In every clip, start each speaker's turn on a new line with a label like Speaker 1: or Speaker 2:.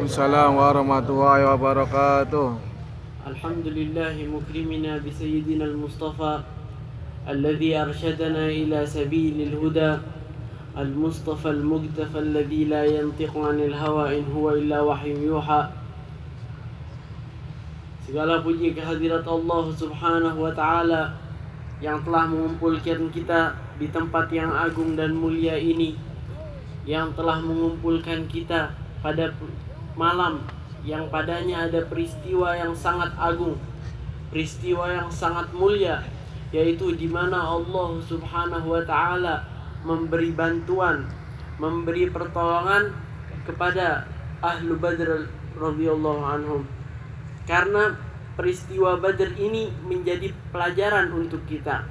Speaker 1: Waalaikumsalam warahmatullahi wabarakatuh.
Speaker 2: الحمد لله مكرمنا بسيدنا المصطفى الذي أرشدنا إلى سبيل الهدى المصطفى المقتفى الذي لا ينطق عن الهوى إن هو إلا وحي يوحى. Segala puji kehadirat Allah Subhanahu wa Ta'ala yang telah mengumpulkan kita di tempat yang agung dan mulia ini, yang telah mengumpulkan kita pada malam yang padanya ada peristiwa yang sangat agung, peristiwa yang sangat mulia, yaitu di mana Allah Subhanahu wa Ta'ala memberi bantuan, memberi pertolongan kepada ahlu Badr radhiyallahu anhum. Karena peristiwa Badr ini menjadi pelajaran untuk kita,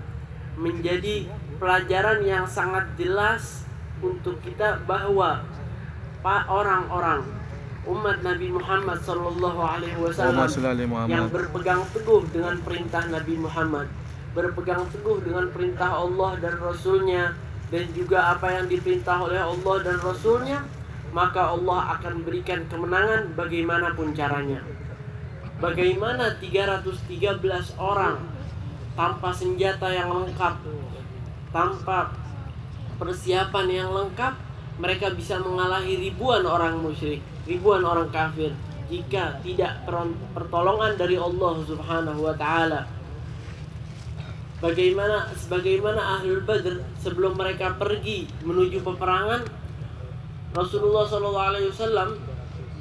Speaker 2: menjadi pelajaran yang sangat jelas untuk kita bahwa orang-orang umat Nabi Muhammad sallallahu alaihi wasallam yang berpegang teguh dengan perintah Nabi Muhammad, berpegang teguh dengan perintah Allah dan Rasulnya, dan juga apa yang diperintah oleh Allah dan Rasulnya, maka Allah akan berikan kemenangan bagaimanapun caranya. Bagaimana 313 orang tanpa senjata yang lengkap, tanpa persiapan yang lengkap, mereka bisa mengalahi ribuan orang musyrik, ribuan orang kafir, jika tidak pertolongan dari Allah Subhanahu wa Ta'ala. Sebagaimana Ahlul Badr sebelum mereka pergi menuju peperangan, Rasulullah SAW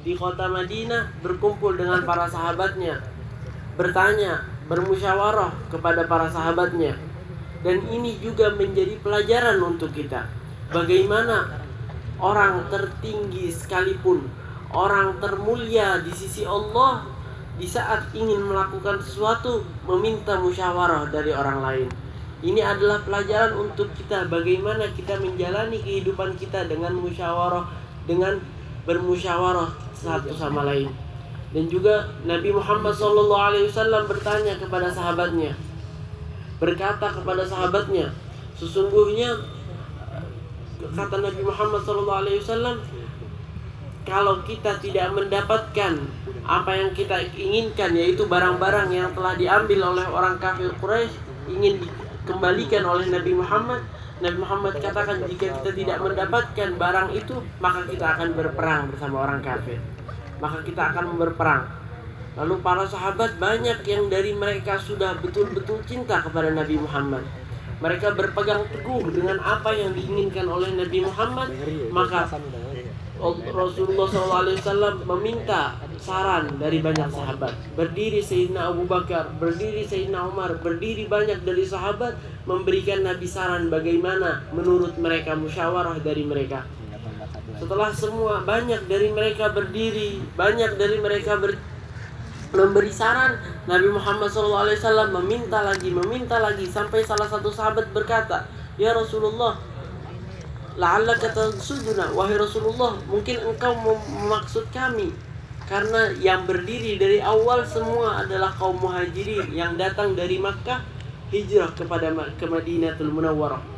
Speaker 2: di kota Madinah berkumpul dengan para sahabatnya, bertanya, bermusyawarah kepada para sahabatnya. Dan ini juga menjadi pelajaran untuk kita. Bagaimana orang tertinggi sekalipun, orang termulia di sisi Allah, di saat ingin melakukan sesuatu meminta musyawarah dari orang lain. Ini adalah pelajaran untuk kita, bagaimana kita menjalani kehidupan kita dengan musyawarah, dengan bermusyawarah satu sama lain. Dan juga Nabi Muhammad SAW bertanya kepada sahabatnya, berkata kepada sahabatnya, sesungguhnya kata Nabi Muhammad SAW, kalau kita tidak mendapatkan apa yang kita inginkan, yaitu barang-barang yang telah diambil oleh orang kafir Quraisy, ingin dikembalikan oleh Nabi Muhammad, Nabi Muhammad katakan, jika kita tidak mendapatkan barang itu, maka kita akan berperang bersama orang kafir, maka kita akan berperang. Lalu para sahabat banyak yang dari mereka sudah betul-betul cinta kepada Nabi Muhammad. Mereka berpegang teguh dengan apa yang diinginkan oleh Nabi Muhammad. Maka Rasulullah SAW meminta saran dari banyak sahabat. Berdiri Sayyidina Abu Bakar, berdiri Sayyidina Umar, berdiri banyak dari sahabat, memberikan Nabi saran bagaimana menurut mereka musyawarah dari mereka. Setelah semua banyak dari mereka berdiri, banyak dari mereka memberi saran, Nabi Muhammad SAW meminta lagi, sampai salah satu sahabat berkata, ya Rasulullah, la'allaka tansuduna, wahai Rasulullah, mungkin engkau memaksud kami, karena yang berdiri dari awal semua adalah kaum muhajirin yang datang dari Makkah hijrah ke Madinatul Munawwarah.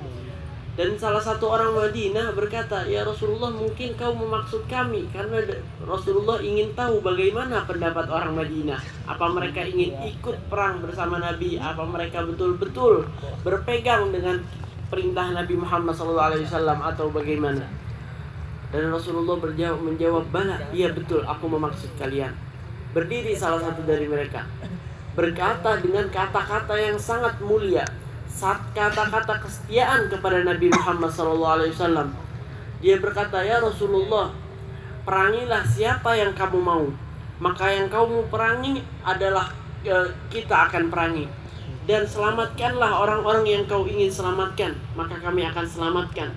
Speaker 2: Dan salah satu orang Madinah berkata, ya Rasulullah, mungkin kau memaksud kami, karena Rasulullah ingin tahu bagaimana pendapat orang Madinah. Apa mereka ingin ikut perang bersama Nabi, apa mereka betul-betul berpegang dengan perintah Nabi Muhammad SAW atau bagaimana. Dan Rasulullah menjawab, bala, iya betul, aku memaksud kalian. Berdiri salah satu dari mereka, berkata dengan kata-kata yang sangat mulia, kata-kata kesetiaan kepada Nabi Muhammad SAW. Dia berkata, ya Rasulullah, perangilah siapa yang kamu mau, maka yang kamu perangi adalah kita akan perangi. Dan selamatkanlah orang-orang yang kau ingin selamatkan, maka kami akan selamatkan.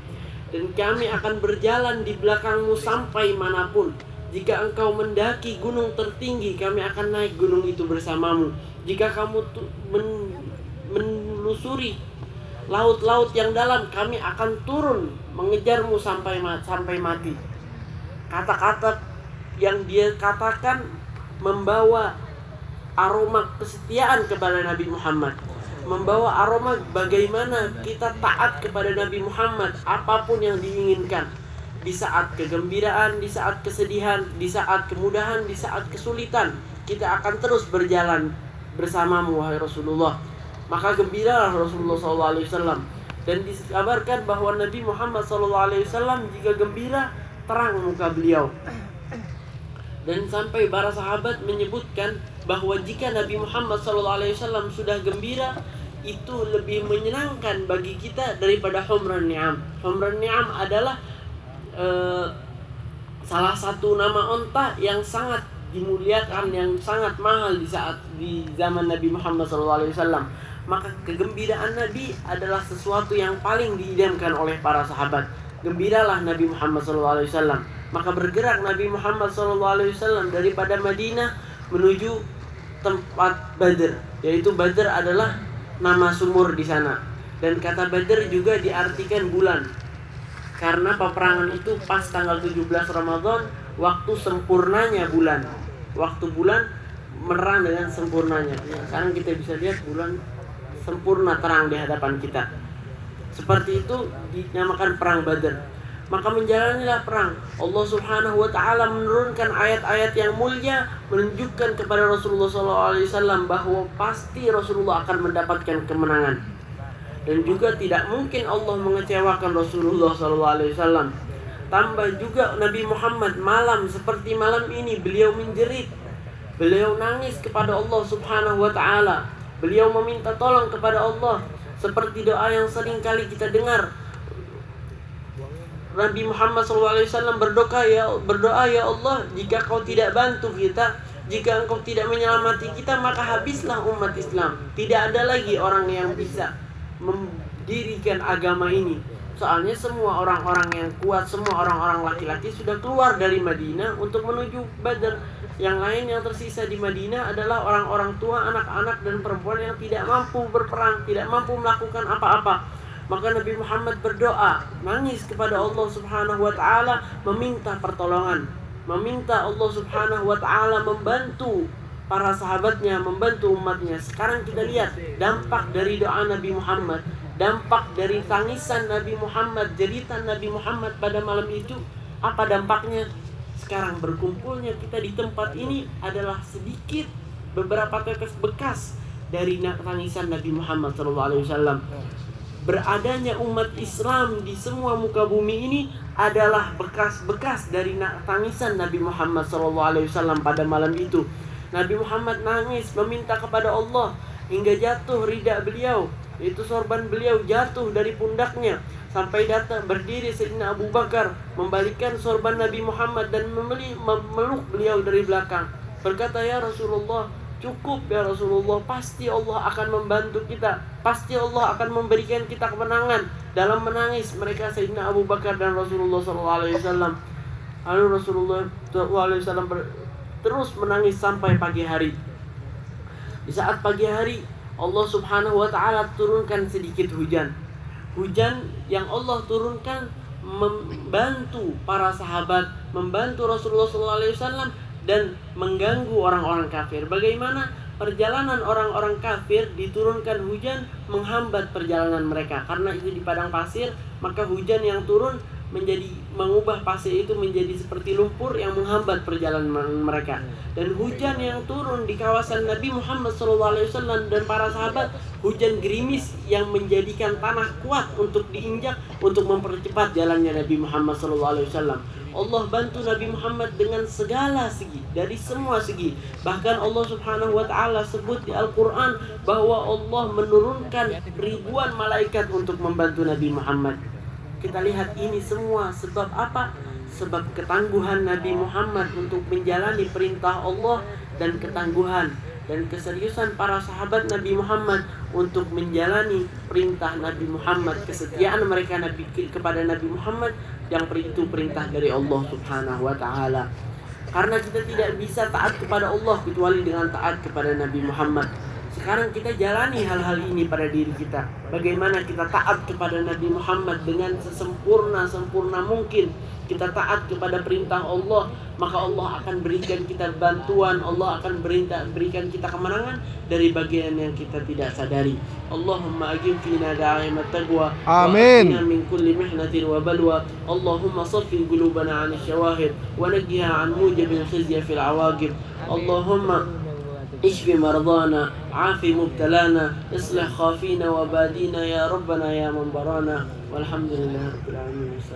Speaker 2: Dan kami akan berjalan di belakangmu sampai manapun. Jika engkau mendaki gunung tertinggi, kami akan naik gunung itu bersamamu. Jika kamu menelusuri laut-laut yang dalam, kami akan turun mengejarmu sampai mati. Kata-kata yang dia katakan membawa aroma kesetiaan kepada Nabi Muhammad, membawa aroma bagaimana kita taat kepada Nabi Muhammad apapun yang diinginkan. di saat kegembiraan, di saat kesedihan, di saat kemudahan, di saat kesulitan. Kita akan terus berjalan bersamamu wahai Rasulullah. Maka gembiralah Rasulullah SAW. Dan dikabarkan bahwa Nabi Muhammad SAW jika gembira, terang muka beliau. Dan sampai para sahabat menyebutkan bahwa jika Nabi Muhammad SAW sudah gembira, itu lebih menyenangkan bagi kita daripada humran ni'am. Humran ni'am adalah salah satu nama onta yang sangat dimuliakan, yang sangat mahal di zaman Nabi Muhammad SAW. Maka kegembiraan Nabi adalah sesuatu yang paling diidamkan oleh para sahabat. Gembiralah Nabi Muhammad SAW. Maka bergerak Nabi Muhammad SAW daripada Madinah menuju tempat Badr, yaitu Badr adalah nama sumur di sana. Dan kata Badr juga diartikan bulan, karena peperangan itu pas tanggal 17 Ramadan, waktu sempurnanya bulan. Waktu bulan menerang dengan sempurnanya. Sekarang kita bisa lihat bulan sempurna terang di hadapan kita. Seperti itu dinamakan perang Badr. Maka menjalanilah perang. Allah Subhanahu wa taala menurunkan ayat-ayat yang mulia menunjukkan kepada Rasulullah SAW bahwa pasti Rasulullah akan mendapatkan kemenangan. Dan juga tidak mungkin Allah mengecewakan Rasulullah SAW. Tambah juga Nabi Muhammad malam seperti malam ini beliau menjerit, beliau nangis kepada Allah Subhanahu wa taala. Beliau meminta tolong kepada Allah seperti doa yang sering kali kita dengar. Nabi Muhammad SAW berdoa, ya Allah, jika kau tidak bantu kita, jika engkau tidak menyelamati kita, maka habislah umat Islam. Tidak ada lagi orang yang bisa mendirikan agama ini. Soalnya semua orang-orang yang kuat, semua orang-orang laki-laki sudah keluar dari Madinah untuk menuju Badr. Yang lain yang tersisa di Madinah adalah orang-orang tua, anak-anak dan perempuan yang tidak mampu berperang, tidak mampu melakukan apa-apa. Maka Nabi Muhammad berdoa, nangis kepada Allah Subhanahu wa taala, meminta pertolongan, meminta Allah Subhanahu wa taala membantu para sahabatnya, membantu umatnya. Sekarang kita lihat dampak dari doa Nabi Muhammad, dampak dari tangisan Nabi Muhammad, jeritan Nabi Muhammad pada malam itu. Apa dampaknya? Sekarang berkumpulnya kita di tempat ini adalah sedikit beberapa tetes bekas dari tangisan Nabi Muhammad SAW. Beradanya umat Islam di semua muka bumi ini adalah bekas-bekas dari tangisan Nabi Muhammad SAW pada malam itu. Nabi Muhammad nangis meminta kepada Allah hingga jatuh rida beliau, yaitu sorban beliau jatuh dari pundaknya, sampai datang berdiri Sayyidina Abu Bakar membalikkan sorban Nabi Muhammad dan memeluk beliau dari belakang. Berkata, ya Rasulullah, cukup ya Rasulullah, pasti Allah akan membantu kita, pasti Allah akan memberikan kita kemenangan. Dalam menangis mereka Sayyidina Abu Bakar dan Rasulullah SAW. Lalu Rasulullah SAW terus menangis sampai pagi hari. Di saat pagi hari Allah Subhanahu wa taala turunkan sedikit hujan. Hujan yang Allah turunkan membantu para sahabat, membantu Rasulullah SAW dan mengganggu orang-orang kafir. Bagaimana perjalanan orang-orang kafir, diturunkan hujan menghambat perjalanan mereka. Karena itu di padang pasir, maka hujan yang turun mengubah pasir itu menjadi seperti lumpur yang menghambat perjalanan mereka. Dan hujan yang turun di kawasan Nabi Muhammad SAW dan para sahabat, hujan gerimis yang menjadikan tanah kuat untuk diinjak, untuk mempercepat jalannya Nabi Muhammad SAW. Allah bantu Nabi Muhammad dengan segala segi, dari semua segi. Bahkan Allah Subhanahu wa taala sebut di Al-Qur'an bahwa Allah menurunkan ribuan malaikat untuk membantu Nabi Muhammad. Kita lihat ini semua sebab apa? Sebab ketangguhan Nabi Muhammad untuk menjalani perintah Allah, dan ketangguhan dan keseriusan para sahabat Nabi Muhammad untuk menjalani perintah Nabi Muhammad, kesetiaan mereka kepada Nabi Muhammad yang itu perintah dari Allah Subhanahu wa taala. Karena kita tidak bisa taat kepada Allah kecuali dengan taat kepada Nabi Muhammad. Sekarang kita jalani hal-hal ini pada diri kita. Bagaimana kita taat kepada Nabi Muhammad dengan sesempurna mungkin. Kita taat kepada perintah Allah, maka Allah akan berikan kita bantuan, Allah akan berikan kita kemenangan dari bagian yang kita tidak sadari. Allahumma aqim fina da'imat taqwa.
Speaker 1: Amin.
Speaker 2: Wa min kulli mihnatin wa balwa. Allahumma saffi qulubana 'an syawahid wa najjiha 'an mujibil khizyi fil 'awaqib. Allahumma اشف مرضانا عاف مبتلانا اصلح خافينا وبادينا يا ربنا يا من برانا والحمد لله رب العالمين.